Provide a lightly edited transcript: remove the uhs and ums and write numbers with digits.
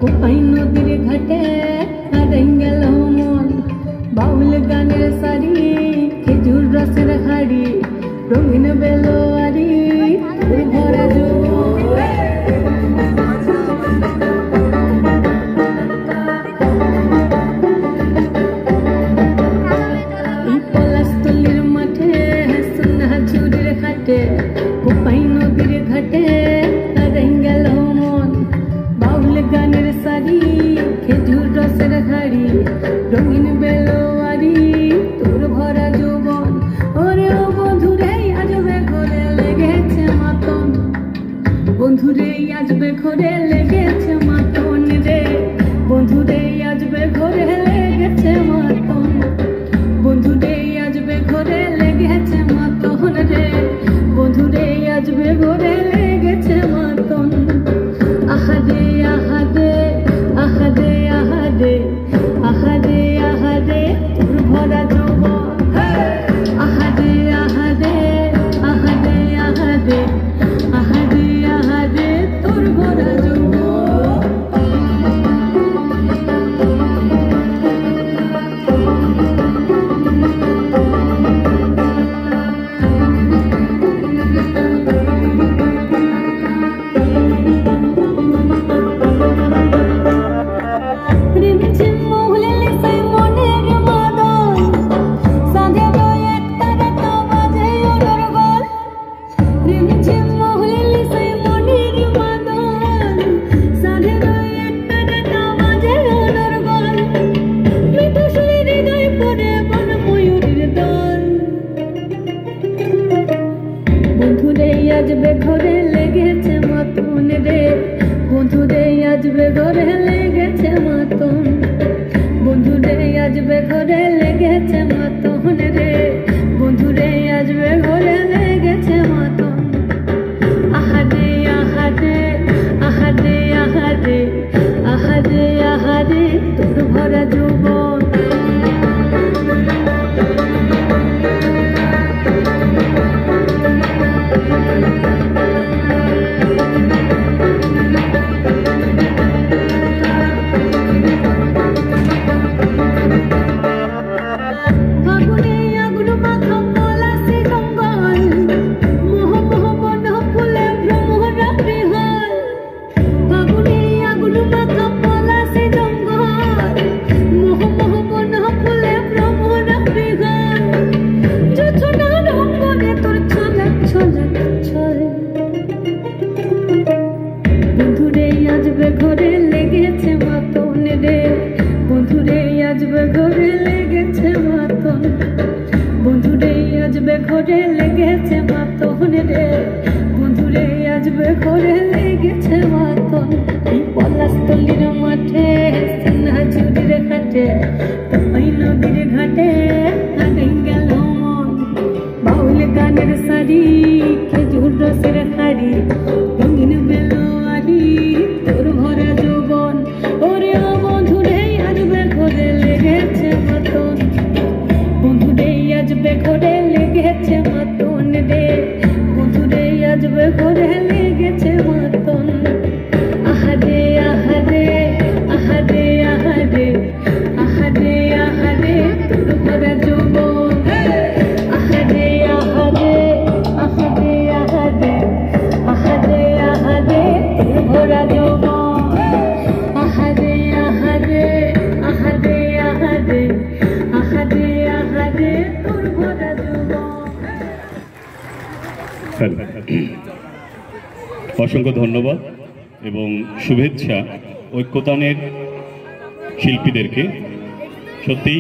কোপাই নদীর ঘাটে হারাই গেল মন, বাউল গানের শাড়ি, খেজুর রসের হাড়ি, রঙিন বেলোয়ারি, তোর ভরা পলাশতলির মাঠে সোনা ঝুড়ির ঘাটে, কোপাই নদীর ঘাটে হারাই গেল মন, বাউল গানের শাড়ি, খেজুর রসের হাড়ি, রঙিন বেলোয়ারি, তোর ভরা যৌবন। ওরে ও বন্ধুরে আজবে ঘরে লেগেছে মাতন, বন্ধুরে আজবে ঘরে লেগেছে মাতন রে, বন্ধুরে আজবে ঘরে লেগেছে মাতন, বন্ধুরে আজবে ঘরে লেগেছে মাতন রে, বন্ধুরে আজবে ঘরে লেগেছে মাতন। আহাদে আহাদে আহাদে আহাদে আহাদে আহাদে তোর ভরা যৌবন, আহাদে আহাদে আহাদে আহাদে আহাদে আহাদে তোর ভরা যৌবন। বন্ধুরে আজবে ঘরে লেগেছে মাতন রে, বন্ধুরে আজবে ঘরে লেগেছে মাতন, বন্ধুরে আজবে ঘরে লেগেছে মাতন রে, বন্ধুরে আজবে ঘরে লেগেছে মাতন। আহাদে আহাদে আহাদে আহাদে আহাদে আহাদে তোর ভরা যৌবন। বন্ধুরে আজবে ঘরে লেগেছে মাতন রে, বন্ধুরে আজবে ঘরে লেগেছে মাতন, বন্ধুরে আজবে ঘরে লেগেছে মাতন রে, বন্ধুরে আজবে ঘরে লেগেছে মাতন। পলাশতলির মাঠে সোনা ঝুড়ির ঘাটে, কোপাই নদীর ঘাটে হারাই গেল মন, বাউল গানের শাড়ি, খেজুর রসের হাড়ি, রঙিন বেলোয়ারি, তোর ভরা যৌবন। ওরে ও বন্ধুরে আজবে ঘরে লেগেছে মাতন, বন্ধুরে আজবে ঘরে লেগেছে মাতন রে, বন্ধুরে আজবে ঘরে লেগেছে মাতন। আহাদে আহাদে আহাদে আহাদে আহাদে আহাদে তোর ভরা যৌবন, আহাদে আহাদে আহাদে আহাদে আহাদে আহাদে তোর ভরা যৌবন, আহাদে আহাদে আহাদে আহাদে আহাদে আহাদে তোর ভরা যৌবন। অসংখ্য ধন্যবাদ এবং শুভেচ্ছা ঐক্যতানের শিল্পীদেরকে। সত্যি